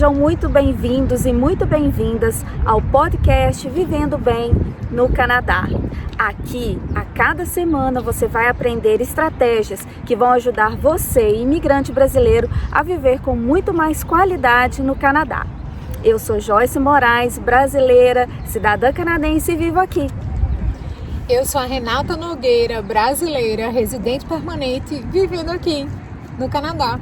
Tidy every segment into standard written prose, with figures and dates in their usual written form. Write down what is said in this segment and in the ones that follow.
Sejam muito bem-vindos e muito bem-vindas ao podcast Vivendo Bem no Canadá. Aqui, a cada semana, você vai aprender estratégias que vão ajudar você, imigrante brasileiro, a viver com muito mais qualidade no Canadá. Eu sou Joyce Moraes, brasileira, cidadã canadense e vivo aqui. Eu sou a Renata Nogueira, brasileira, residente permanente, vivendo aqui no Canadá.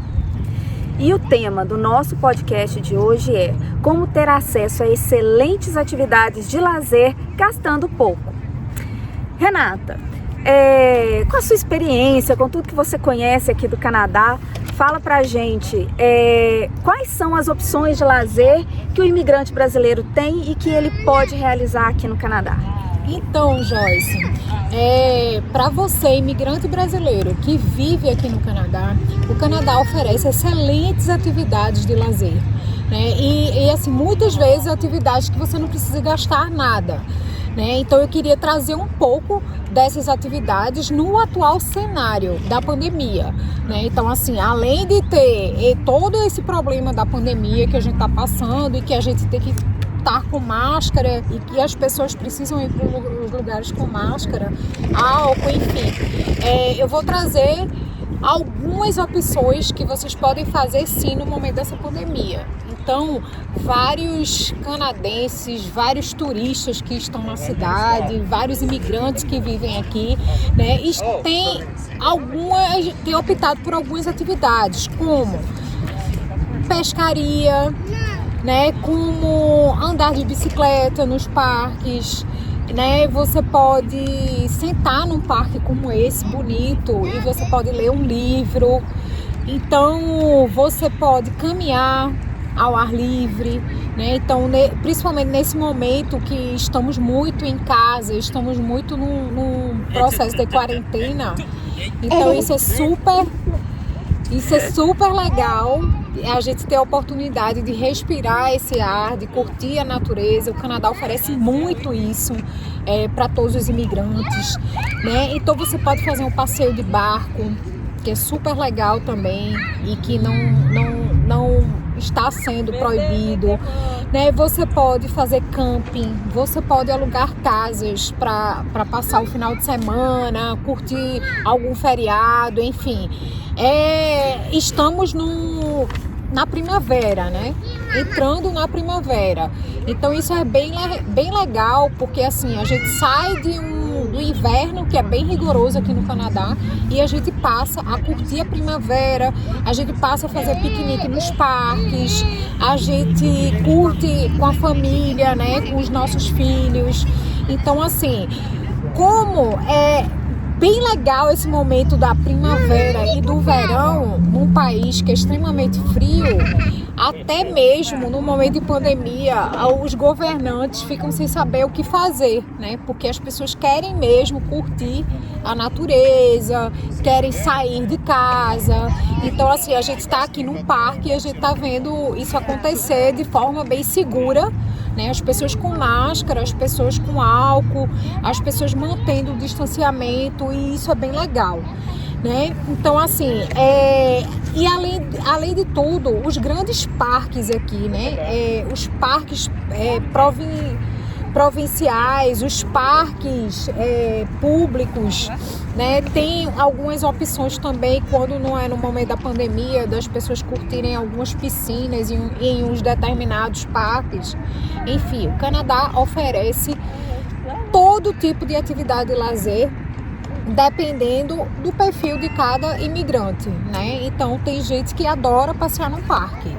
E o tema do nosso podcast de hoje é como ter acesso a excelentes atividades de lazer gastando pouco. Renata, com a sua experiência, com tudo que você conhece aqui do Canadá, fala pra gente quais são as opções de lazer que o imigrante brasileiro tem e que ele pode realizar aqui no Canadá. Então, Joyce, para você, imigrante brasileiro que vive aqui no Canadá, o Canadá oferece excelentes atividades de lazer, né? E assim, muitas vezes atividades que você não precisa gastar nada, né? Então eu queria trazer um pouco dessas atividades no atual cenário da pandemia, né? Então assim, além de ter todo esse problema da pandemia que a gente está passando e que a gente tem que estar com máscara e que as pessoas precisam ir para os lugares com máscara, álcool, enfim. Eu vou trazer algumas opções que vocês podem fazer sim no momento dessa pandemia. Então, vários canadenses, vários turistas que estão na cidade, vários imigrantes que vivem aqui, né, têm optado por algumas atividades, como pescaria, né, como andar de bicicleta nos parques, né? Você pode sentar num parque como esse, bonito, e você pode ler um livro. Então, você pode caminhar ao ar livre, né? Então, principalmente nesse momento que estamos muito em casa, estamos muito num processo de quarentena. Então, isso é super legal. A gente ter a oportunidade de respirar esse ar, de curtir a natureza. O Canadá oferece muito isso para todos os imigrantes, né? Então você pode fazer um passeio de barco, que é super legal também e que não está sendo proibido, né? Você pode fazer camping, você pode alugar casas para passar o final de semana, curtir algum feriado, enfim. Estamos na primavera, né? Entrando na primavera. Então isso é bem legal, porque assim, a gente sai do inverno, que é bem rigoroso aqui no Canadá, e a gente passa a curtir a primavera, a gente passa a fazer piquenique nos parques, a gente curte com a família, né? Com os nossos filhos. Então assim, como é bem legal esse momento da primavera e do verão num país que é extremamente frio, até mesmo no momento de pandemia, os governantes ficam sem saber o que fazer, né? Porque as pessoas querem mesmo curtir a natureza, querem sair de casa. Então, assim, a gente está aqui num parque e a gente está vendo isso acontecer de forma bem segura, né? As pessoas com máscara, as pessoas com álcool, as pessoas mantendo o distanciamento, e isso é bem legal, né? Então assim, e além de tudo, os grandes parques aqui, né? Os parques provinciais, os parques públicos, né? Tem algumas opções também, quando não é no momento da pandemia, das pessoas curtirem algumas piscinas em uns determinados parques. Enfim, o Canadá oferece todo tipo de atividade de lazer, dependendo do perfil de cada imigrante, né? Então tem gente que adora passear no parque,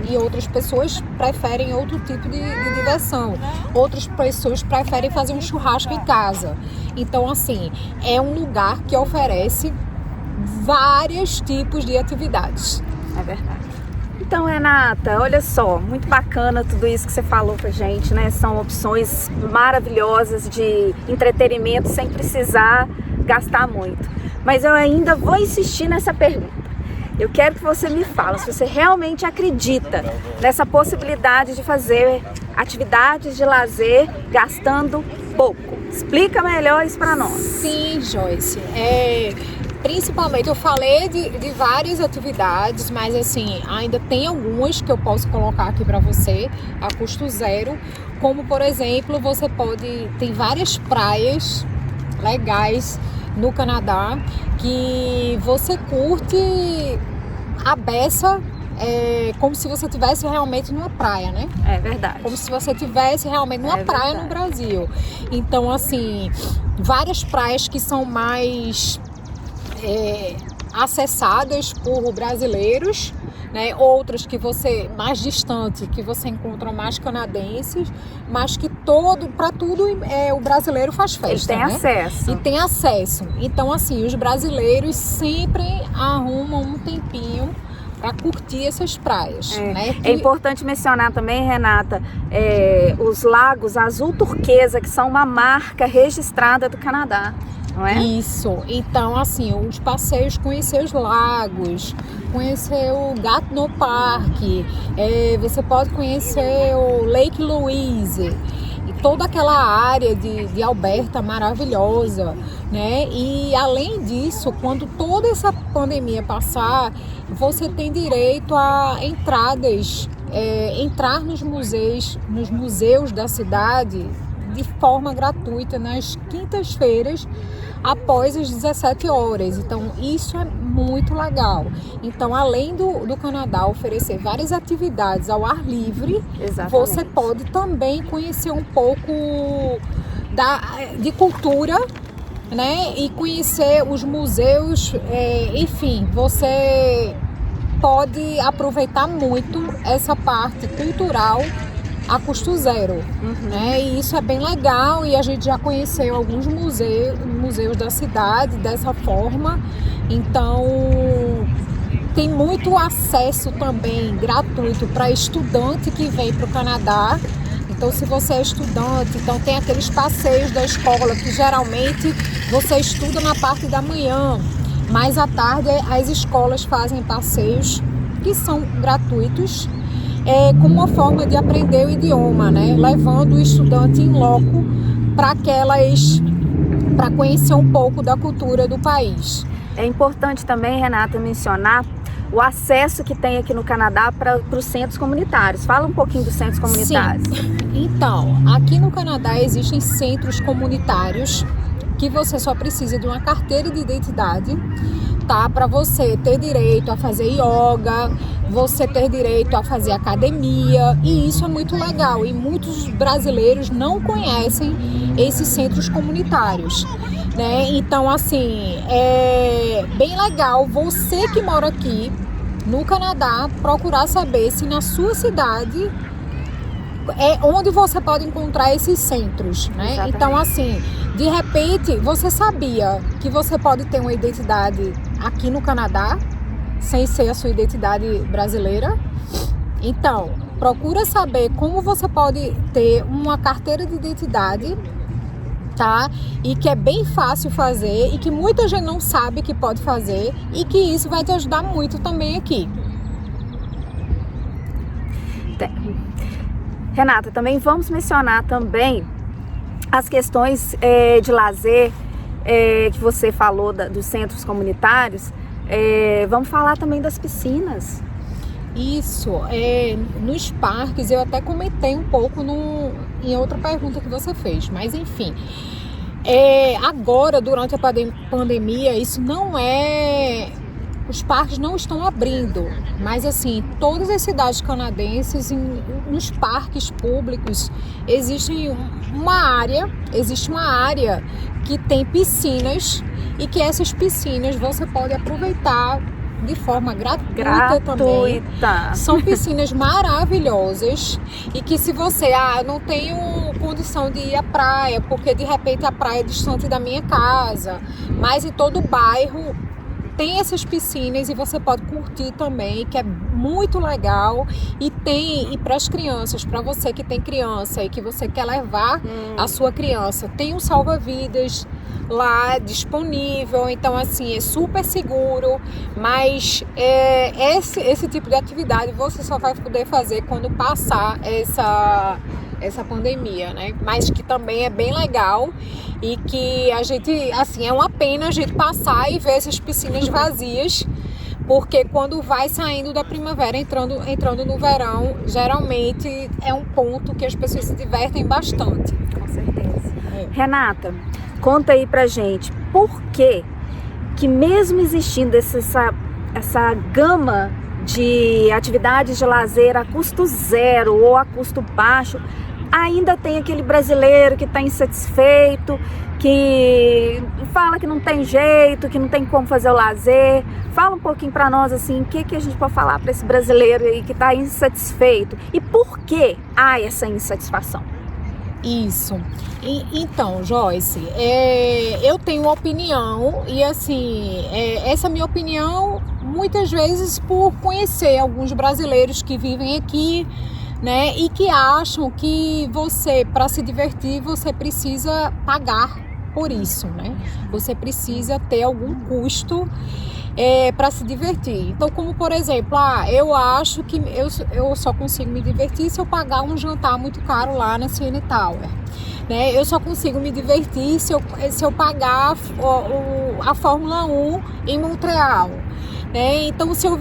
e outras pessoas preferem outro tipo de diversão. Outras pessoas preferem fazer um churrasco em casa. Então assim, é um lugar que oferece vários tipos de atividades. É verdade. Então, Renata, olha só, muito bacana tudo isso que você falou pra gente, né? São opções maravilhosas de entretenimento sem precisar gastar muito. Mas eu ainda vou insistir nessa pergunta. Eu quero que você me fale se você realmente acredita nessa possibilidade de fazer atividades de lazer gastando pouco. Explica melhor isso para nós. Sim, Joyce. Principalmente, eu falei de várias atividades, mas assim, ainda tem algumas que eu posso colocar aqui para você a custo zero, como por exemplo, tem várias praias legais no Canadá que você curte a beça, como se você estivesse realmente numa praia, né? É verdade. Como se você estivesse realmente numa praia no Brasil. Então, assim, várias praias que são mais acessadas por brasileiros, né? Outras que mais distante, que você encontra mais canadenses, mas que para tudo o brasileiro faz festa. Ele tem acesso. E tem acesso. Então, assim, os brasileiros sempre arrumam um tempinho para curtir essas praias. Né? É importante mencionar também, Renata, os lagos azul turquesa, que são uma marca registrada do Canadá. Não é? Isso, então assim, os passeios, conhecer os lagos, conhecer o Gatineau Park, você pode conhecer o Lake Louise e toda aquela área de Alberta maravilhosa, né? E além disso, quando toda essa pandemia passar, você tem direito a entradas, entrar nos museus da cidade de forma gratuita nas quintas-feiras após as 17 horas. Então, isso é muito legal. Então, além do Canadá oferecer várias atividades ao ar livre, exatamente, você pode também conhecer um pouco de cultura, né? E conhecer os museus, enfim, você pode aproveitar muito essa parte cultural a custo zero, né? E isso é bem legal, e a gente já conheceu alguns museus da cidade dessa forma. Então tem muito acesso também gratuito para estudante que vem para o Canadá. Então, se você é estudante, então tem aqueles passeios da escola que geralmente você estuda na parte da manhã, mas à tarde as escolas fazem passeios que são gratuitos, como uma forma de aprender o idioma, né? Levando o estudante em loco para conhecer um pouco da cultura do país. É importante também, Renata, mencionar o acesso que tem aqui no Canadá para os centros comunitários. Fala um pouquinho dos centros comunitários. Sim. Então, aqui no Canadá existem centros comunitários que você só precisa de uma carteira de identidade, tá? Para você ter direito a fazer yoga, você ter direito a fazer academia, e isso é muito legal. E muitos brasileiros não conhecem esses centros comunitários, né? Então, assim, é bem legal você que mora aqui no Canadá procurar saber se na sua cidade onde você pode encontrar esses centros, né? Exatamente. Então, assim, de repente, você sabia que você pode ter uma identidade aqui no Canadá sem ser a sua identidade brasileira? Então, procura saber como você pode ter uma carteira de identidade, tá? E que é bem fácil fazer e que muita gente não sabe que pode fazer, e que isso vai te ajudar muito também aqui. Renata, também vamos mencionar também as questões de lazer que você falou dos centros comunitários. Vamos falar também das piscinas. Isso, nos parques, eu até comentei um pouco em outra pergunta que você fez, mas enfim, agora, durante a pandemia, isso não os parques não estão abrindo, mas assim, todas as cidades canadenses, nos parques públicos, existe uma área que tem piscinas, e que essas piscinas você pode aproveitar de forma gratuita também. São piscinas maravilhosas, e que se você não tenho condição de ir à praia, porque de repente a praia é distante da minha casa, mas em todo o bairro tem essas piscinas e você pode curtir também, que é muito legal. E para as crianças, para você que tem criança e que você quer levar a sua criança, tem um salva-vidas lá disponível. Então, assim, é super seguro, mas esse tipo de atividade você só vai poder fazer quando passar essa pandemia, né? Mas que também é bem legal e que a gente, assim, é uma pena a gente passar e ver essas piscinas vazias, porque quando vai saindo da primavera, entrando no verão, geralmente é um ponto que as pessoas se divertem bastante. Com certeza. Renata, conta aí pra gente por que mesmo existindo essa gama de atividades de lazer a custo zero ou a custo baixo, ainda tem aquele brasileiro que está insatisfeito, que fala que não tem jeito, que não tem como fazer o lazer. Fala um pouquinho para nós assim, o que a gente pode falar para esse brasileiro aí que está insatisfeito e por que há essa insatisfação? Isso. Então, Joyce, eu tenho uma opinião e assim, essa minha opinião muitas vezes por conhecer alguns brasileiros que vivem aqui, né, e que acham que você, para se divertir, você precisa pagar por isso, né? Você precisa ter algum custo para se divertir. Então, como por exemplo, eu acho que eu só consigo me divertir se eu pagar um jantar muito caro lá na CN Tower. Né? Eu só consigo me divertir se eu pagar a Fórmula 1 em Montreal. Né? Então, se eu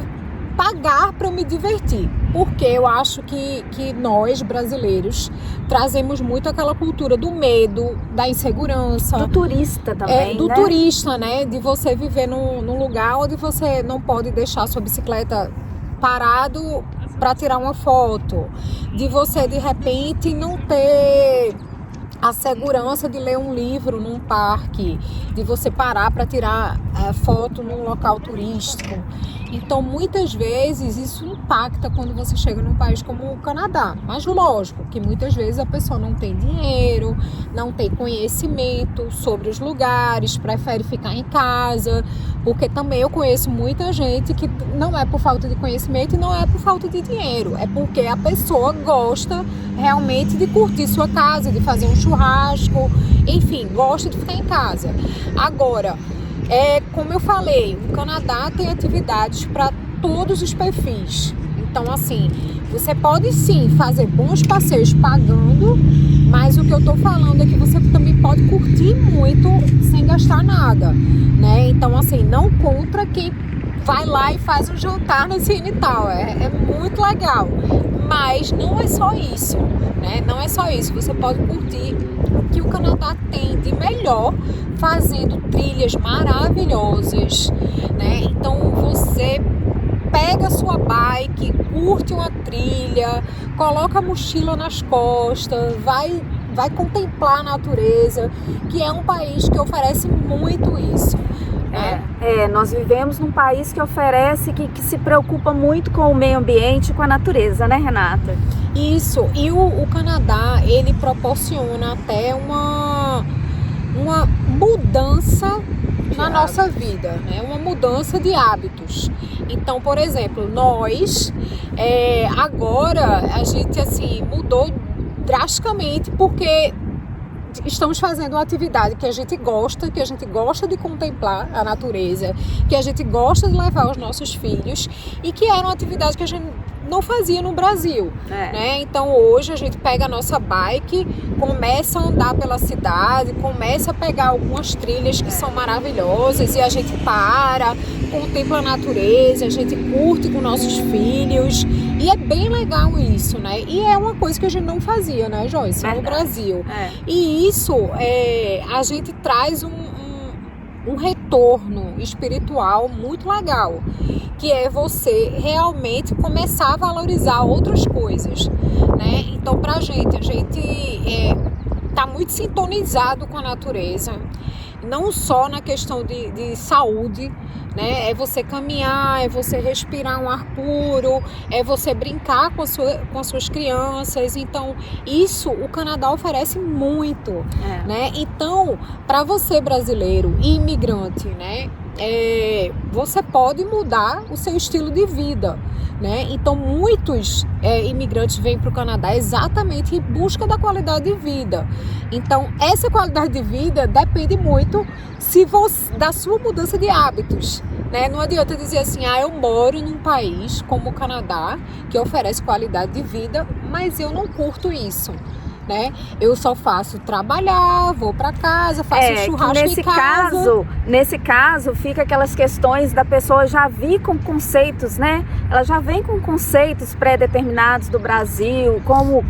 pagar para me divertir, porque eu acho que nós, brasileiros, trazemos muito aquela cultura do medo, da insegurança. Do turista também, do né? turista, né? De você viver num lugar onde você não pode deixar sua bicicleta parado para tirar uma foto. De você, de repente, não ter a segurança de ler um livro num parque, de você parar para tirar foto num local turístico. Então, muitas vezes, isso impacta quando você chega num país como o Canadá. Mas, lógico, que muitas vezes a pessoa não tem dinheiro, não tem conhecimento sobre os lugares, prefere ficar em casa, porque também eu conheço muita gente que não é por falta de conhecimento e não é por falta de dinheiro, é porque a pessoa gosta realmente de curtir sua casa, de fazer um churrasco, enfim, gosta de ficar em casa. Agora, como eu falei, o Canadá tem atividades para todos os perfis. Então, assim, você pode sim fazer bons passeios pagando, mas o que eu estou falando é que você também pode curtir muito sem gastar nada, né? Então, assim, não contra quem vai lá e faz um jantar na CN Tower. É muito legal, mas não é só isso, né? Não é só isso. Você pode curtir o que o Canadá tem de melhor, fazendo trilhas maravilhosas, né? Então você pega a sua bike, curte uma trilha, coloca a mochila nas costas, vai contemplar a natureza, que é um país que oferece muito isso. Nós vivemos num país que oferece, que se preocupa muito com o meio ambiente e com a natureza, né, Renata? Isso, e o Canadá, ele proporciona até uma mudança na nossa vida, né? Uma mudança de hábitos. Então, por exemplo, nós agora a gente assim mudou drasticamente porque estamos fazendo uma atividade que a gente gosta de contemplar a natureza, que a gente gosta de levar os nossos filhos e que era uma atividade que a gente não fazia no Brasil, né? Então hoje a gente pega a nossa bike, começa a andar pela cidade, começa a pegar algumas trilhas que são maravilhosas e a gente para, contempla a natureza, a gente curte com nossos filhos e é bem legal isso, né? E é uma coisa que a gente não fazia, né, Joyce, no Brasil. E isso a gente traz um retorno espiritual muito legal, que é você realmente começar a valorizar outras coisas, né? Então, a gente tá muito sintonizado com a natureza, não só na questão de saúde, né? É você caminhar, é você respirar um ar puro, é você brincar com as suas crianças. Então, isso o Canadá oferece muito, né? Então, para você brasileiro e imigrante, né? Você pode mudar o seu estilo de vida, né? Então muitos imigrantes vêm para o Canadá exatamente em busca da qualidade de vida. Então essa qualidade de vida depende muito da sua mudança de hábitos, né? Não adianta dizer assim, eu moro num país como o Canadá que oferece qualidade de vida, mas eu não curto isso. né? Eu só faço trabalhar, vou para casa, faço churrasco em casa. Nesse caso, fica aquelas questões da pessoa já vir com conceitos, né? Ela já vem com conceitos pré-determinados do Brasil, como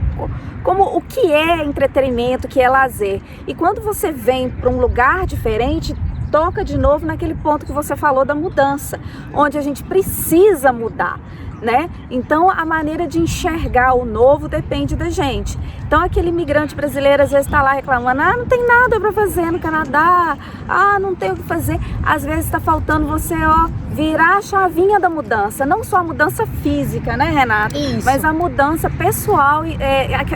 o que é entretenimento, o que é lazer. E quando você vem para um lugar diferente, toca de novo naquele ponto que você falou da mudança, onde a gente precisa mudar, né? Então a maneira de enxergar o novo depende da gente. Então aquele imigrante brasileiro às vezes está lá reclamando, não tem nada para fazer no Canadá, não tem o que fazer. Às vezes está faltando você virar a chavinha da mudança, não só a mudança física, né, Renata? Isso. Mas a mudança pessoal,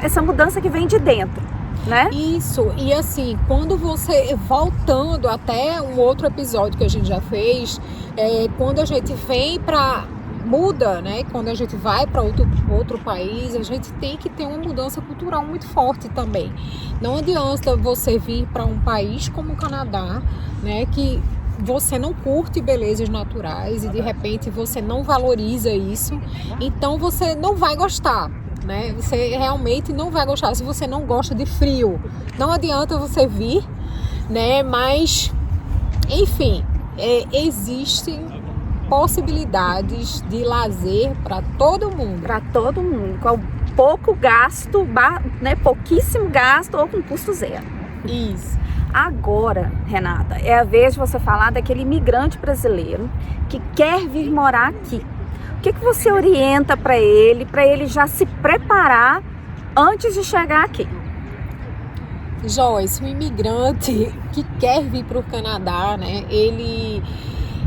essa mudança que vem de dentro, né? Isso, e assim, quando você, voltando até um outro episódio que a gente já fez, quando a gente vem muda, né? Quando a gente vai para outro país, a gente tem que ter uma mudança cultural muito forte também. Não adianta você vir para um país como o Canadá, né? Que você não curte belezas naturais e de repente você não valoriza isso, então você não vai gostar, né? Você realmente não vai gostar se você não gosta de frio. Não adianta você vir, né? Mas, enfim, existem possibilidades de lazer para todo mundo. Para todo mundo, com pouco gasto, né? Pouquíssimo gasto ou com custo zero. Isso. Agora, Renata, é a vez de você falar daquele imigrante brasileiro que quer vir morar aqui. O que você orienta para ele já se preparar antes de chegar aqui? Joyce, um imigrante que quer vir para o Canadá, né?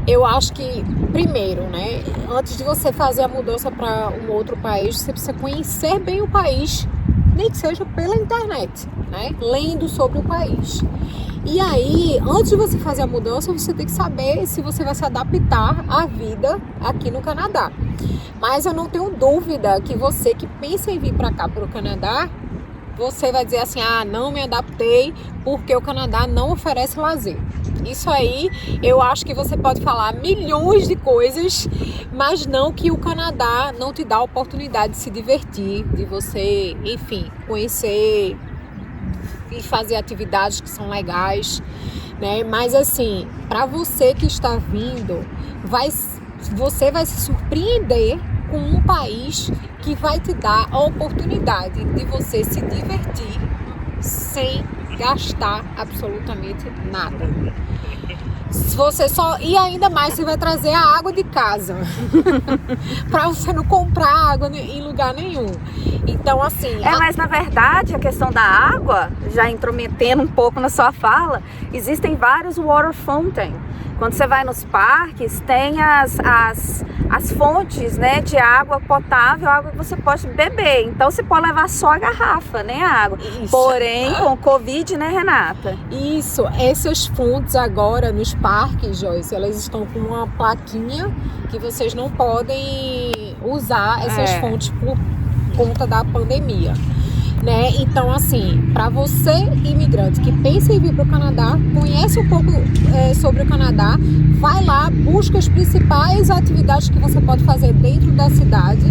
Eu acho que, primeiro, né? Antes de você fazer a mudança para um outro país, você precisa conhecer bem o país, nem que seja pela internet, né? Lendo sobre o país. E aí, antes de você fazer a mudança, você tem que saber se você vai se adaptar à vida aqui no Canadá. Mas eu não tenho dúvida que você que pensa em vir para cá, para o Canadá, você vai dizer assim, não me adaptei porque o Canadá não oferece lazer. Isso aí, eu acho que você pode falar milhões de coisas, mas não que o Canadá não te dá a oportunidade de se divertir, de você, enfim, conhecer e fazer atividades que são legais, né? Mas assim, para você que está vindo, você vai se surpreender com um país que vai te dar a oportunidade de você se divertir sem gastar absolutamente nada. E ainda mais você vai trazer a água de casa para você não comprar água em lugar nenhum. Então assim, mas na verdade a questão da água, já intrometendo um pouco na sua fala, existem vários water fountain. Quando você vai nos parques, tem as fontes, né, de água potável, água que você pode beber. Então você pode levar só a garrafa, né, a água. Isso. Porém, com Covid, né, Renata? Isso, essas fontes agora nos parques, Joyce, elas estão com uma plaquinha que vocês não podem usar essas fontes por conta da pandemia, né? Então, assim, para você imigrante que pensa em vir para o Canadá, conhece um pouco sobre o Canadá, vai lá, busca as principais atividades que você pode fazer dentro da cidade,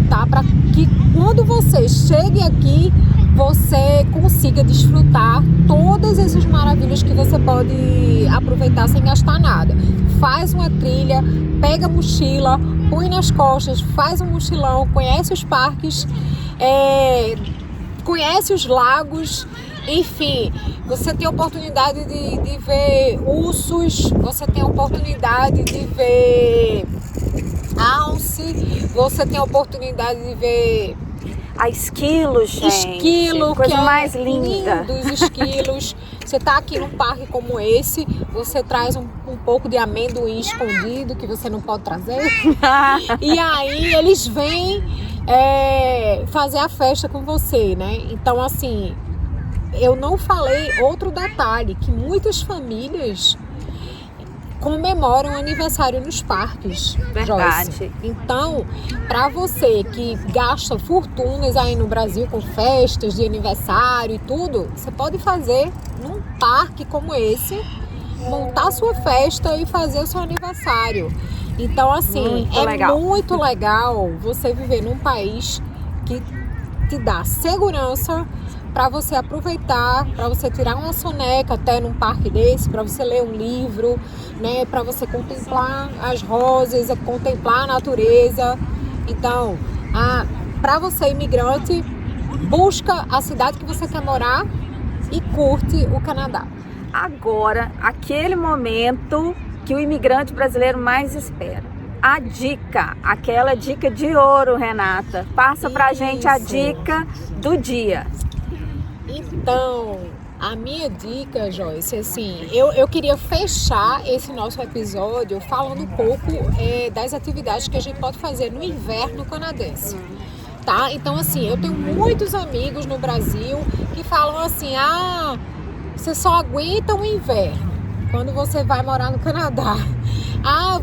tá? Para que quando você chegue aqui, você consiga desfrutar todas essas maravilhas que você pode aproveitar sem gastar nada. Faz uma trilha, pega a mochila, põe nas costas, faz um mochilão, conhece os parques, conhece os lagos, enfim, você tem a oportunidade de ver ursos, você tem a oportunidade de ver alce, você tem a oportunidade de ver esquilos, gente. Esquilo, coisa que mais linda. Dos esquilos. Você tá aqui num parque como esse, você traz um pouco de amendoim escondido que você não pode trazer. E aí eles vêm fazer a festa com você, né? Então, assim, eu não falei outro detalhe, que muitas famílias comemoram o aniversário nos parques. Verdade. Joyce. Então, para você que gasta fortunas aí no Brasil com festas de aniversário e tudo, você pode fazer num parque como esse, montar sua festa e fazer o seu aniversário. Então, assim, muito legal você viver num país que te dá segurança, para você aproveitar, para você tirar uma soneca até num parque desse, para você ler um livro, né, para você contemplar as rosas, contemplar a natureza. Então, para você imigrante, busca a cidade que você quer morar e curte o Canadá. Agora, aquele momento que o imigrante brasileiro mais espera. A dica, aquela dica de ouro, Renata. Passa pra gente a dica do dia. Então, a minha dica, Joyce, assim, eu queria fechar esse nosso episódio falando um pouco das atividades que a gente pode fazer no inverno canadense. Tá? Então, assim, eu tenho muitos amigos no Brasil que falam assim, você só aguenta o inverno quando você vai morar no Canadá.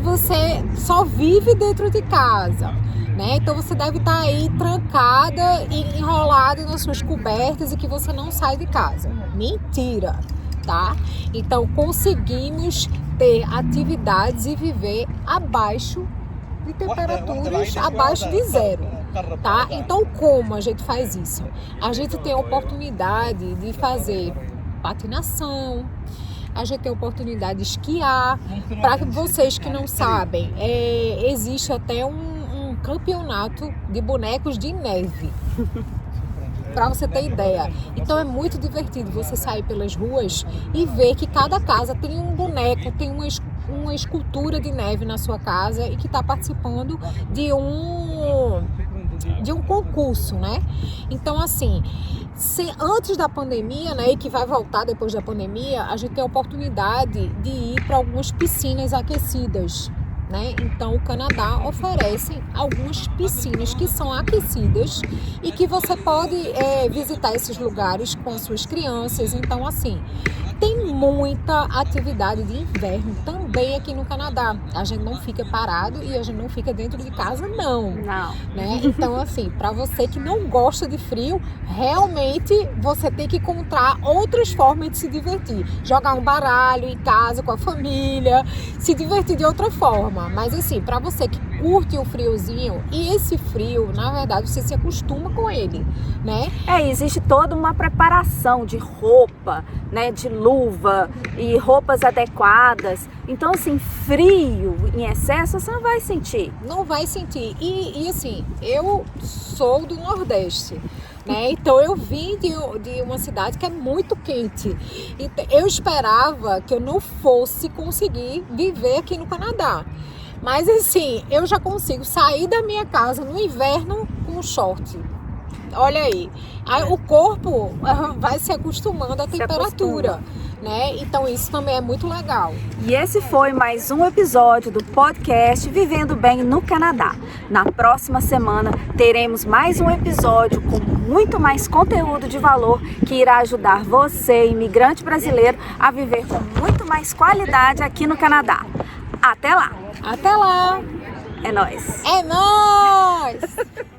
Você só vive dentro de casa, né? Então você deve estar aí trancada e enrolada nas suas cobertas e que você não sai de casa. Mentira, tá? Então conseguimos ter atividades e viver abaixo de temperaturas abaixo de zero, tá? Então como a gente faz isso? A gente tem a oportunidade de fazer patinação, a gente tem a oportunidade de esquiar. Para vocês que não sabem, existe até um campeonato de bonecos de neve. Para você ter ideia. Então é muito divertido você sair pelas ruas e ver que cada casa tem um boneco, tem uma escultura de neve na sua casa e que está participando de um concurso, né? Então, assim, antes da pandemia, né, e que vai voltar depois da pandemia, a gente tem a oportunidade de ir para algumas piscinas aquecidas, né? Então, o Canadá oferece algumas piscinas que são aquecidas e que você pode visitar esses lugares com suas crianças. Então, assim, tem muita atividade de inverno também aqui no Canadá. A gente não fica parado e a gente não fica dentro de casa, não. Né? Então, assim, para você que não gosta de frio, realmente você tem que encontrar outras formas de se divertir. Jogar um baralho em casa com a família, se divertir de outra forma. Mas, assim, para você que curte o friozinho, e esse frio, na verdade, você se acostuma com ele, né? Existe toda uma preparação de roupa, né, de luva e roupas adequadas. Então, assim, frio em excesso você não vai sentir. Não vai sentir. E assim, eu sou do Nordeste, né? Então eu vim de uma cidade que é muito quente. Então, eu esperava que eu não fosse conseguir viver aqui no Canadá. Mas assim, eu já consigo sair da minha casa no inverno com short. Olha aí. O corpo vai se acostumando à temperatura, né? Então isso também é muito legal. E esse foi mais um episódio do podcast Vivendo Bem no Canadá. Na próxima semana teremos mais um episódio com muito mais conteúdo de valor que irá ajudar você, imigrante brasileiro, a viver com muito mais qualidade aqui no Canadá. Até lá! Até lá! É nóis! É nóis!